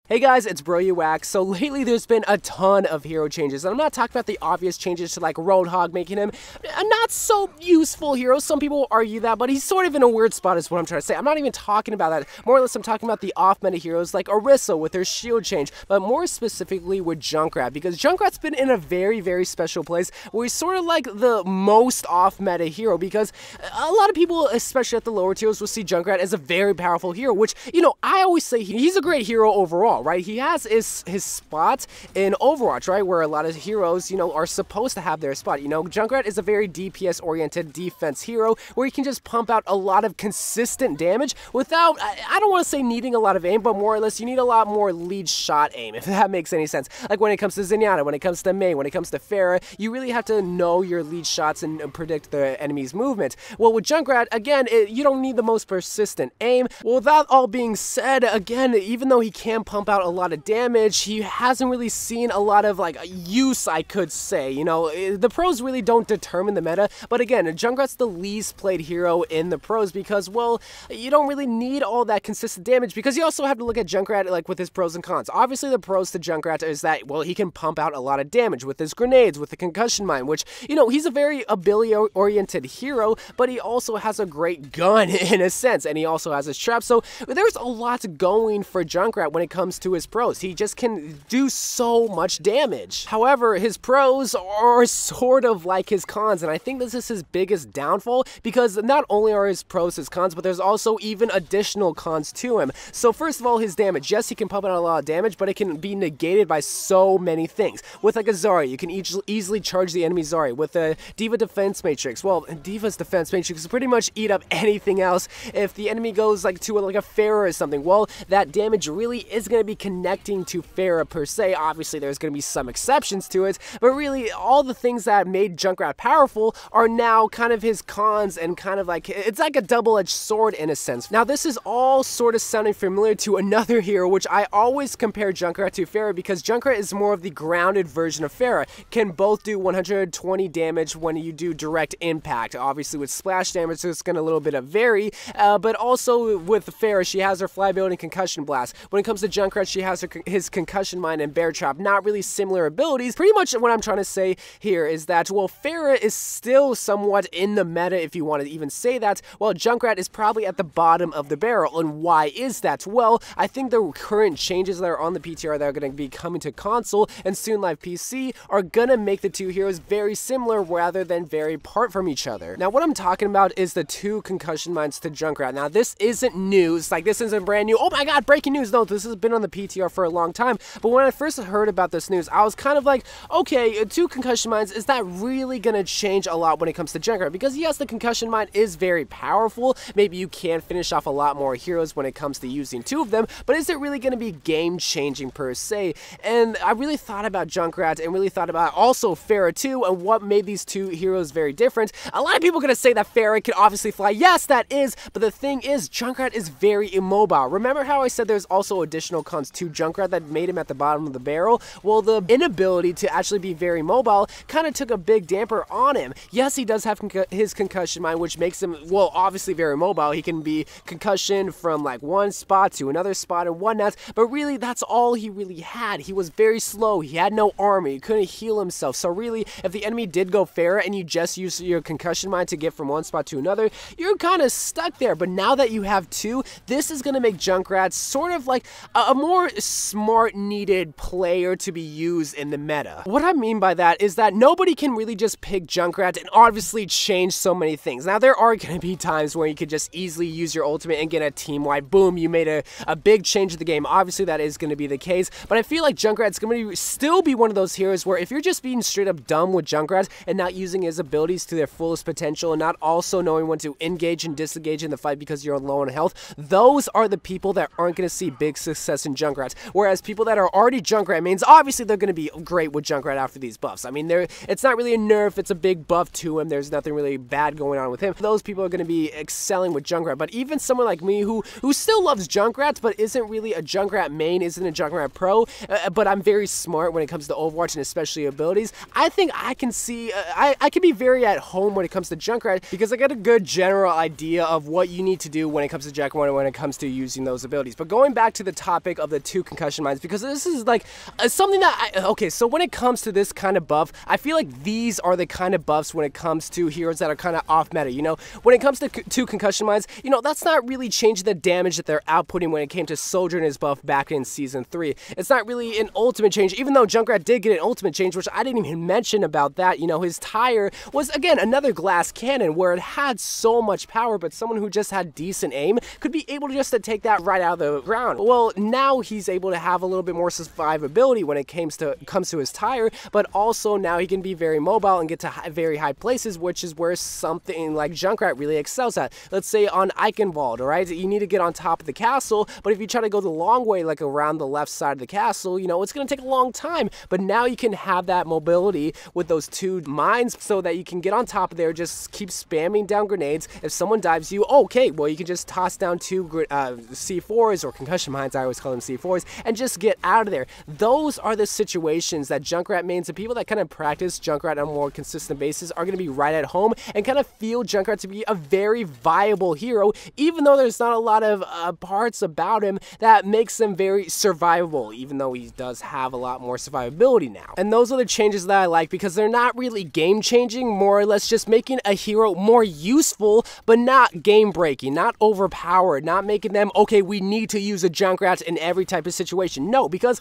Hey guys, it's YOU WACK. So lately there's been a ton of hero changes, and I'm not talking about the obvious changes to like Roadhog, making him a not so useful hero. Some people will argue that, but he's sort of in a weird spot is what I'm trying to say. I'm not even talking about that. More or less I'm talking about the off-meta heroes like Orisa with her shield change, but more specifically with Junkrat, because Junkrat's been in a very, very special place where he's sort of like the most off-meta hero, because a lot of people, especially at the lower tiers, will see Junkrat as a very powerful hero, which, you know, I always say he's a great hero overall. Right, he has his spot in Overwatch, right, where a lot of heroes, you know, are supposed to have their spot. You know, Junkrat is a very DPS-oriented defense hero where he can just pump out a lot of consistent damage without, I don't want to say needing a lot of aim, but more or less you need a lot more lead shot aim, if that makes any sense. Like when it comes to Zenyatta, when it comes to Mei, when it comes to Pharah, you really have to know your lead shots and predict the enemy's movement. Well, with Junkrat, again, you don't need the most persistent aim. Well, with that all being said, again, even though he can pump out a lot of damage, he hasn't really seen a lot of like use, I could say. You know, the pros really don't determine the meta, but again, Junkrat's the least played hero in the pros because, well, you don't really need all that consistent damage, because you also have to look at Junkrat like with his pros and cons. Obviously the pros to Junkrat is that, well, he can pump out a lot of damage with his grenades, with the concussion mine, which, you know, he's a very ability oriented hero, but he also has a great gun in a sense, and he also has his trap, so there's a lot going for Junkrat when it comes to his pros. He just can do so much damage. However, his pros are sort of like his cons, and I think this is his biggest downfall, because not only are his pros his cons, but there's also even additional cons to him. So first of all, his damage. Yes, he can pump out a lot of damage, but it can be negated by so many things. With like a Zarya, you can easily charge the enemy Zarya. With a D.Va defense matrix, well, D.Va's defense matrix can pretty much eat up anything else. If the enemy goes like to like a Pharah or something, well, that damage really is going to be connecting to Pharah per se. Obviously there's going to be some exceptions to it, but really all the things that made Junkrat powerful are now kind of his cons, and kind of like, it's like a double-edged sword in a sense. Now this is all sort of sounding familiar to another hero, which I always compare Junkrat to Pharah, because Junkrat is more of the grounded version of Pharah. Can both do 120 damage when you do direct impact. Obviously with splash damage, so it's going to a little bit of vary, but also with Pharah, she has her flyability and concussion blast. When it comes to Junkrat, she has his concussion mine and bear trap. Not really similar abilities. Pretty much what I'm trying to say here is that, well, Pharah is still somewhat in the meta, if you want to even say that, while Junkrat is probably at the bottom of the barrel. And why is that? Well, I think the current changes that are on the PTR that are going to be coming to console and soon live PC are going to make the two heroes very similar rather than very apart from each other. Now, what I'm talking about is the two concussion mines to Junkrat. Now, this isn't news. Like, this isn't brand new. Oh my god, breaking news. No, this has been on the PTR for a long time. But when I first heard about this news, I was kind of like, okay, two concussion mines, is that really going to change a lot when it comes to Junkrat? Because yes, the concussion mine is very powerful. Maybe you can finish off a lot more heroes when it comes to using two of them, but is it really going to be game changing per se? And I really thought about Junkrat and really thought about also Pharah too, and what made these two heroes very different. A lot of people are going to say that Pharah can obviously fly. Yes, that is, but the thing is, Junkrat is very immobile. Remember how I said there's also additional cons to Junkrat that made him at the bottom of the barrel? Well, the inability to actually be very mobile kind of took a big damper on him. Yes, he does have his concussion mine, which makes him, well, obviously very mobile. He can be concussion from like one spot to another spot and whatnot, but really that's all he really had. He was very slow. He had no armor. He couldn't heal himself. So really, if the enemy did go Pharah and you just use your concussion mine to get from one spot to another, you're kind of stuck there. But now that you have two, this is going to make Junkrat sort of like a more smart needed player to be used in the meta. What I mean by that is that nobody can really just pick Junkrat and obviously change so many things. Now there are going to be times where you could just easily use your ultimate and get a team-wide boom, you made a big change to the game. Obviously that is going to be the case, but I feel like Junkrat's going to still be one of those heroes where if you're just being straight up dumb with Junkrat and not using his abilities to their fullest potential and not also knowing when to engage and disengage in the fight because you're low on health, those are the people that aren't going to see big success in Junkrat. Whereas people that are already Junkrat mains, obviously they're going to be great with Junkrat after these buffs. I mean, it's not really a nerf, it's a big buff to him. There's nothing really bad going on with him. Those people are going to be excelling with Junkrat. But even someone like me who still loves Junkrat but isn't really a Junkrat main, isn't a Junkrat pro, but I'm very smart when it comes to Overwatch and especially abilities, I think I can see, I can be very at home when it comes to Junkrat because I got a good general idea of what you need to do when it comes to Junkrat when it comes to using those abilities. But going back to the topic pick of the 2 concussion mines, because this is like something that okay, so when it comes to this kind of buff, I feel like these are the kind of buffs when it comes to heroes that are kind of off meta, you know? When it comes to 2 concussion mines, you know, that's not really changing the damage that they're outputting when it came to Soldier and his buff back in Season 3. It's not really an ultimate change, even though Junkrat did get an ultimate change, which I didn't even mention about that. You know, his tire was, again, another glass cannon where it had so much power, but someone who just had decent aim could be able to just to take that right out of the ground. Well, now he's able to have a little bit more survivability when it comes to his tire, but also now he can be very mobile and get to very high places, which is where something like Junkrat really excels at. Let's say on Eichenwald, alright? You need to get on top of the castle, but if you try to go the long way, like around the left side of the castle, you know, it's going to take a long time, but now you can have that mobility with those 2 mines so that you can get on top of there, just keep spamming down grenades. If someone dives you, okay, well, you can just toss down 2 C4s, or concussion mines, I always call them C4s, and just get out of there. Those are the situations that Junkrat mains and people that kind of practice Junkrat on a more consistent basis are going to be right at home and kind of feel Junkrat to be a very viable hero, even though there's not a lot of parts about him that makes him very survivable, even though he does have a lot more survivability now. And those are the changes that I like, because they're not really game changing, more or less just making a hero more useful, but not game breaking, not overpowered, not making them, okay, we need to use a Junkrat in every type of situation. No, because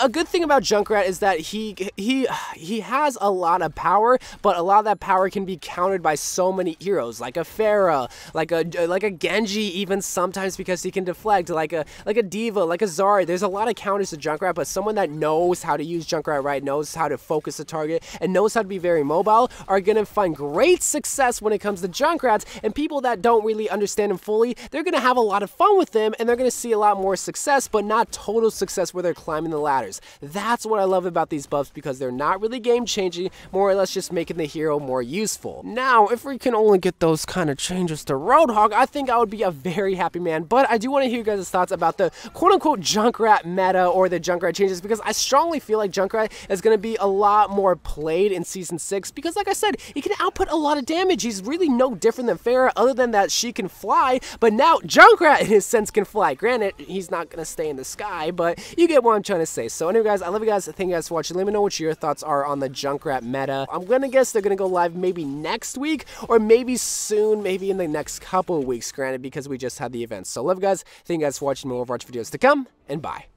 a good thing about Junkrat is that he has a lot of power, but a lot of that power can be countered by so many heroes, like a Pharah, like a Genji, even sometimes, because he can deflect, like a D.Va, like a Zarya. There's a lot of counters to Junkrat, but someone that knows how to use Junkrat right, knows how to focus the target, and knows how to be very mobile are going to find great success when it comes to Junkrats, and people that don't really understand him fully, they're going to have a lot of fun with him, and they're going to see a lot more success, but not total success where they're climbing the ladders. That's what I love about these buffs, because they're not really game changing, more or less just making the hero more useful. Now, if we can only get those kind of changes to Roadhog, I think I would be a very happy man, but I do want to hear you guys' thoughts about the quote-unquote Junkrat meta, or the Junkrat changes, because I strongly feel like Junkrat is going to be a lot more played in Season 6, because like I said, he can output a lot of damage. He's really no different than Pharah, other than that she can fly, but now Junkrat in his sense can fly. Granted, he's not going to stay in the sky, but you get what I'm trying to say. So anyway guys, I love you guys, thank you guys for watching. Let me know what your thoughts are on the Junkrat meta. I'm going to guess they're going to go live maybe next week, or maybe soon, maybe in the next couple of weeks, granted, because we just had the event. So love you guys, thank you guys for watching more Overwatch videos to come, and bye.